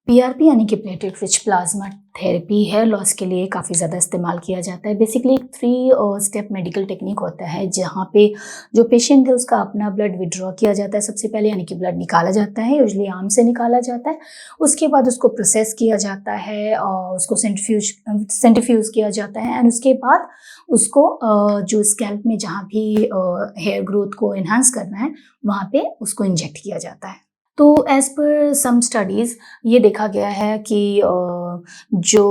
PRP यानी कि platelet rich plasma therapy hair loss के लिए काफ़ी ज़्यादा इस्तेमाल किया जाता है। बेसिकली एक 3 स्टेप मेडिकल टेक्निक होता है, जहाँ पे जो पेशेंट है उसका अपना ब्लड विथड्रॉ किया जाता है सबसे पहले, यानी कि ब्लड निकाला जाता है, यूजुअली आर्म से निकाला जाता है। उसके बाद उसको प्रोसेस किया जाता है और उसको सेंट्रीफ्यूज किया जाता है, एंड उसके बाद उसको जो स्कैल्प में जहाँ भी हेयर ग्रोथ को एनहांस करना है वहाँ पे उसको इंजेक्ट किया जाता है। तो एज़ पर सम स्टडीज़ ये देखा गया है कि जो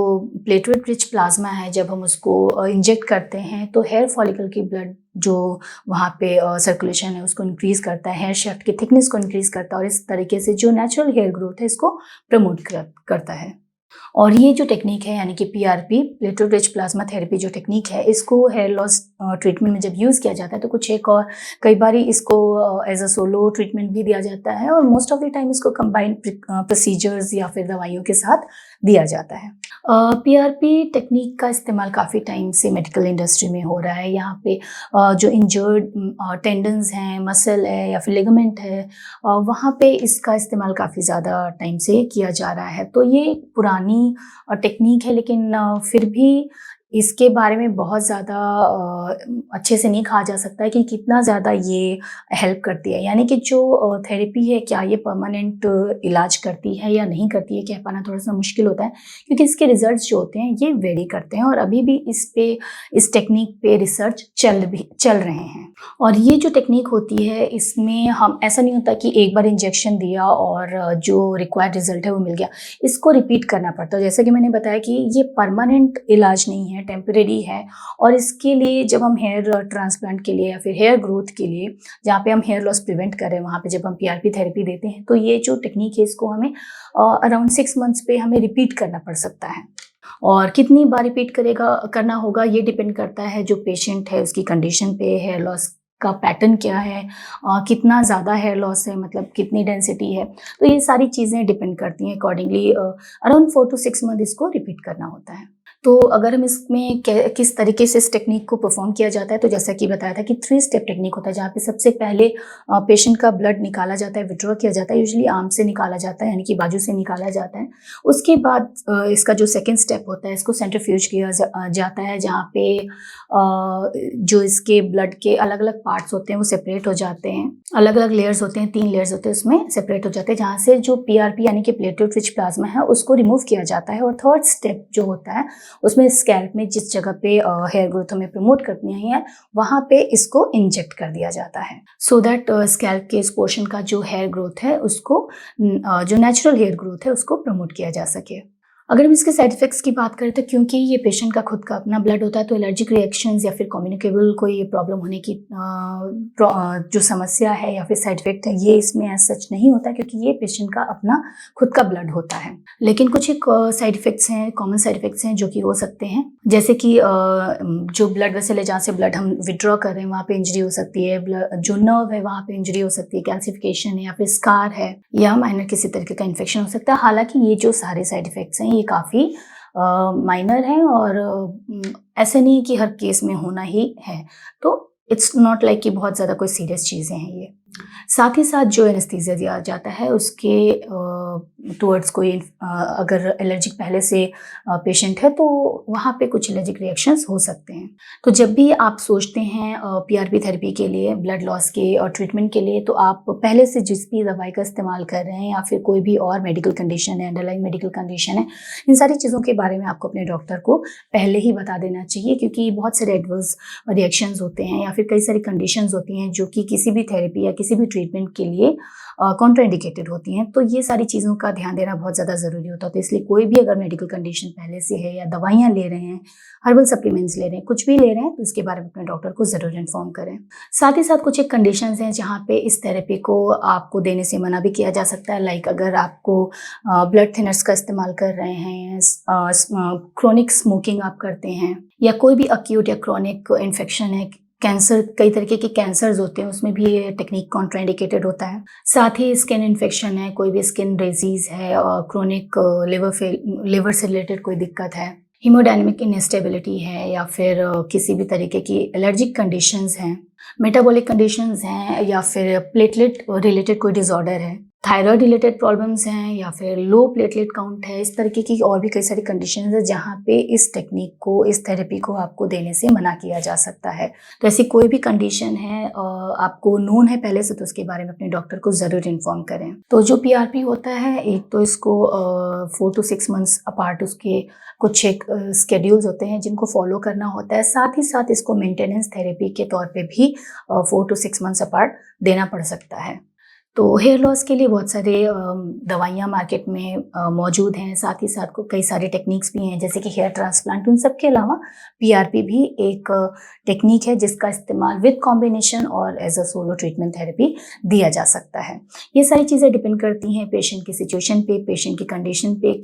प्लेटलेट रिच प्लाज्मा है, जब हम उसको इंजेक्ट करते हैं तो हेयर फॉलिकल की ब्लड जो वहाँ पे सर्कुलेशन है उसको इंक्रीज़ करता है, हेयर शाफ्ट की थिकनेस को इंक्रीज़ करता है और इस तरीके से जो नेचुरल हेयर ग्रोथ है इसको प्रमोट करता है। और ये जो टेक्निक है यानी कि PRP platelet rich plasma therapy जो टेक्निक है, इसको हेयर लॉस ट्रीटमेंट में जब यूज़ किया जाता है तो कुछ एक और कई बारी इसको एज अ सोलो ट्रीटमेंट भी दिया जाता है, और मोस्ट ऑफ द टाइम इसको कंबाइंड प्रोसीजर्स या फिर दवाइयों के साथ दिया जाता है। पीआरपी टेक्निक का इस्तेमाल काफ़ी टाइम से मेडिकल इंडस्ट्री में हो रहा है। यहाँ पे जो इंजर्ड टेंडन्स हैं, मसल है या फिर लिगामेंट है, वहाँ पे इसका इस्तेमाल काफ़ी ज़्यादा टाइम से किया जा रहा है। तो ये एक पुरानी टेक्नीक है, लेकिन फिर भी इसके बारे में बहुत ज़्यादा अच्छे से नहीं कहा जा सकता है कि कितना ज़्यादा ये हेल्प करती है। यानी कि जो थेरेपी है, क्या ये परमानेंट इलाज करती है या नहीं करती है, कह पाना थोड़ा-सा मुश्किल होता है, क्योंकि इसके रिज़ल्ट्स जो होते हैं ये वेरी करते हैं और अभी भी इस टेक्नीक पे रिसर्च चल रहे हैं। और ये जो टेक्नीक होती है इसमें हम ऐसा नहीं होता कि एक बार इंजेक्शन दिया और जो रिक्वायर्ड रिज़ल्ट है वो मिल गया। इसको रिपीट करना पड़ता है। जैसा कि मैंने बताया कि ये परमानेंट इलाज नहीं है, टेम्परेरी है, और इसके लिए जब हम हेयर ट्रांसप्लांट के लिए या फिर हेयर ग्रोथ के लिए, जहाँ पे हम हेयर लॉस प्रिवेंट कर रहे हैं, वहाँ पे जब हम पीआरपी थेरेपी देते हैं तो ये जो टेक्निक है इसको हमें अराउंड 6 मंथ्स पे हमें रिपीट करना पड़ सकता है। और कितनी बार रिपीट करना होगा ये डिपेंड करता है जो पेशेंट है उसकी कंडीशन पे, हेयर लॉस का पैटर्न क्या है, कितना ज़्यादा हेयर लॉस है, मतलब कितनी डेंसिटी है। तो ये सारी चीज़ें डिपेंड करती हैं। अकॉर्डिंगली अराउंड 4 टू 6 मंथ इसको रिपीट करना होता है। तो अगर हम इसमें किस तरीके से इस टेक्निक को परफॉर्म किया जाता है, तो जैसा कि बताया था कि 3 स्टेप टेक्निक होता है, जहाँ पे सबसे पहले पेशेंट का ब्लड निकाला जाता है, विथड्रॉ किया जाता है, यूजुअली आर्म से निकाला जाता है, यानी कि बाजू से निकाला जाता है। उसके बाद इसका जो सेकंड स्टेप होता है, इसको सेंट्रीफ्यूज किया जाता है, जहाँ पे जो इसके ब्लड के अलग-अलग पार्ट्स होते हैं वो सेपरेट हो जाते हैं। अलग-अलग लेयर्स होते हैं, 3 लेयर्स होते हैं, उसमें सेपरेट हो जाते हैं, जहाँ से जो पीआरपी यानी कि प्लेटलेट रिच प्लाज्मा है उसको रिमूव किया जाता है। और थर्ड स्टेप जो होता है उसमें स्कैल्प में जिस जगह पे हेयर ग्रोथ हमें प्रमोट करनी है वहाँ पे इसको इंजेक्ट कर दिया जाता है, सो दैट स्कैल्प के इस पोर्शन का जो हेयर ग्रोथ है उसको जो नेचुरल हेयर ग्रोथ है उसको प्रमोट किया जा सके। अगर हम इसके साइड इफ़ेक्ट्स की बात करें तो क्योंकि ये पेशेंट का खुद का अपना ब्लड होता है, तो एलर्जिक रिएक्शंस या फिर कम्युनिकेबल कोई प्रॉब्लम होने की जो समस्या है या फिर साइड इफ़ेक्ट है, ये इसमें एज़ सच नहीं होता, क्योंकि ये पेशेंट का अपना खुद का ब्लड होता है। लेकिन कुछ एक साइड इफ़ेक्ट्स हैं, कॉमन साइड इफ़ेक्ट्स हैं जो कि हो सकते हैं, जैसे कि जो ब्लड वेसल है जहाँ से ब्लड हम विथड्रॉ कर रहे हैं वहाँ पे इंजरी हो सकती है, जो नर्व है वहाँ पे इंजरी हो सकती है, कैल्सिफिकेशन है या फिर स्कार है, या माइनर किसी तरीके का इन्फेक्शन हो सकता है। हालांकि ये जो सारे साइड इफ़ेक्ट्स हैं ये काफ़ी माइनर हैं और ऐसे नहीं है कि हर केस में होना ही है, तो इट्स नॉट लाइक कि बहुत ज़्यादा कोई सीरियस चीज़ें हैं ये। साथ ही साथ जो एनेस्थीसिया दिया जाता है उसके टुवर्ड्स कोई अगर एलर्जिक पहले से पेशेंट है तो वहाँ पे कुछ एलर्जिक रिएक्शंस हो सकते हैं। तो जब भी आप सोचते हैं पीआरपी थेरेपी के लिए, ब्लड लॉस के और ट्रीटमेंट के लिए, तो आप पहले से जिस भी दवाई का इस्तेमाल कर रहे हैं या फिर कोई भी और मेडिकल कंडीशन है, अंडरलाइंग मेडिकल कंडीशन है, इन सारी चीज़ों के बारे में आपको अपने डॉक्टर को पहले ही बता देना चाहिए, क्योंकि बहुत सारे एडवर्स रिएक्शंस होते हैं या फिर कई सारी कंडीशंस होती हैं जो कि किसी भी थेरेपी या किसी भी ट्रीटमेंट के लिए कॉन्ट्राइंडिकेटेड होती हैं। तो ये सारी चीज़ों का ध्यान देना बहुत ज़्यादा ज़रूरी होता है। तो इसलिए कोई भी अगर मेडिकल कंडीशन पहले से है या दवाइयाँ ले रहे हैं, हर्बल सप्लीमेंट्स ले रहे हैं, कुछ भी ले रहे हैं, तो इसके बारे में अपने डॉक्टर को ज़रूर इन्फॉर्म करें। साथ ही साथ कुछ एक कंडीशंस हैं जहाँ पे इस थेरेपी को आपको देने से मना भी किया जा सकता है। लाइक अगर आपको ब्लड थिनर्स का इस्तेमाल कर रहे हैं, क्रोनिक स्मोकिंग आप करते हैं, या कोई भी अक्यूट या क्रोनिक इन्फेक्शन है, कैंसर, कई तरीके के कैंसर्स होते हैं, उसमें भी ये टेक्निक कॉन्ट्राइंडिकेटेड होता है। साथ ही स्किन इन्फेक्शन है, कोई भी स्किन डिजीज़ है और क्रोनिक लिवर से रिलेटेड कोई दिक्कत है, हीमोडायनेमिक इनस्टेबिलिटी है, या फिर किसी भी तरीके की एलर्जिक कंडीशंस हैं, मेटाबॉलिक कंडीशंस हैं, या फिर प्लेटलेट रिलेटेड कोई डिसऑर्डर है, थायराइड रिलेटेड प्रॉब्लम्स हैं या फिर लो प्लेटलेट काउंट है, इस तरीके की और भी कई सारी कंडीशंस है जहाँ पे इस टेक्निक को, इस थेरेपी को आपको देने से मना किया जा सकता है। तो ऐसी कोई भी कंडीशन है आपको नोन है पहले से, तो उसके बारे में अपने डॉक्टर को ज़रूर इन्फॉर्म करें। तो जो पीआरपी होता है, एक तो इसको 4 to 6 मंथ्स अपार्ट उसके कुछ एक स्केड्यूल्स होते हैं जिनको फॉलो करना होता है। साथ ही साथ इसको मेंटेनेंस थेरेपी के तौर पे भी 4 to 6 मंथ्स अपार्ट देना पड़ सकता है। तो हेयर लॉस के लिए बहुत सारे दवाइयाँ मार्केट में मौजूद हैं, साथ ही साथ को कई सारे टेक्निक्स भी हैं जैसे कि हेयर ट्रांसप्लांट। उन सब के अलावा पीआरपी भी एक टेक्निक है जिसका इस्तेमाल विद कॉम्बिनेशन और as a solo treatment therapy दिया जा सकता है। ये सारी चीज़ें डिपेंड करती हैं पेशेंट की सिचुएशन पे, पेशेंट की कंडीशन पे,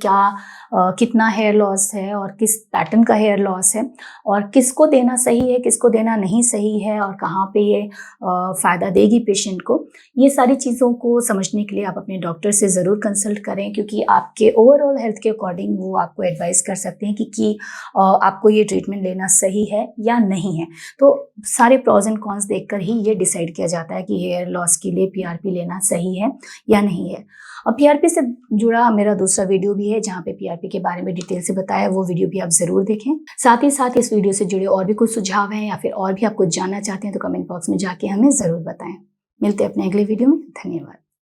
कितना हेयर लॉस है और किस पैटर्न का हेयर लॉस है और किसको देना सही है, किसको देना नहीं सही है और कहाँ पे ये फ़ायदा देगी पेशेंट को। ये सारी चीज़ों को समझने के लिए आप अपने डॉक्टर से ज़रूर कंसल्ट करें, क्योंकि आपके ओवरऑल हेल्थ के अकॉर्डिंग वो आपको एडवाइस कर सकते हैं कि आपको ये ट्रीटमेंट लेना सही है या नहीं है। तो सारे प्रॉज एंड कॉन्स देखकर ही ये डिसाइड किया जाता है कि हेयर लॉस के लिए पीआरपी लेना सही है या नहीं है। और पीआरपी से जुड़ा मेरा दूसरा वीडियो भी है जहाँ पे पीआरपी के बारे में डिटेल से बताया, वो वीडियो भी आप ज़रूर देखें। साथ ही साथ इस वीडियो से जुड़े और भी कुछ सुझाव हैं या फिर और भी आप कुछ जानना चाहते हैं तो कमेंट बॉक्स में जाके हमें ज़रूर बताएं। मिलते हैं अपने अगले वीडियो में। धन्यवाद।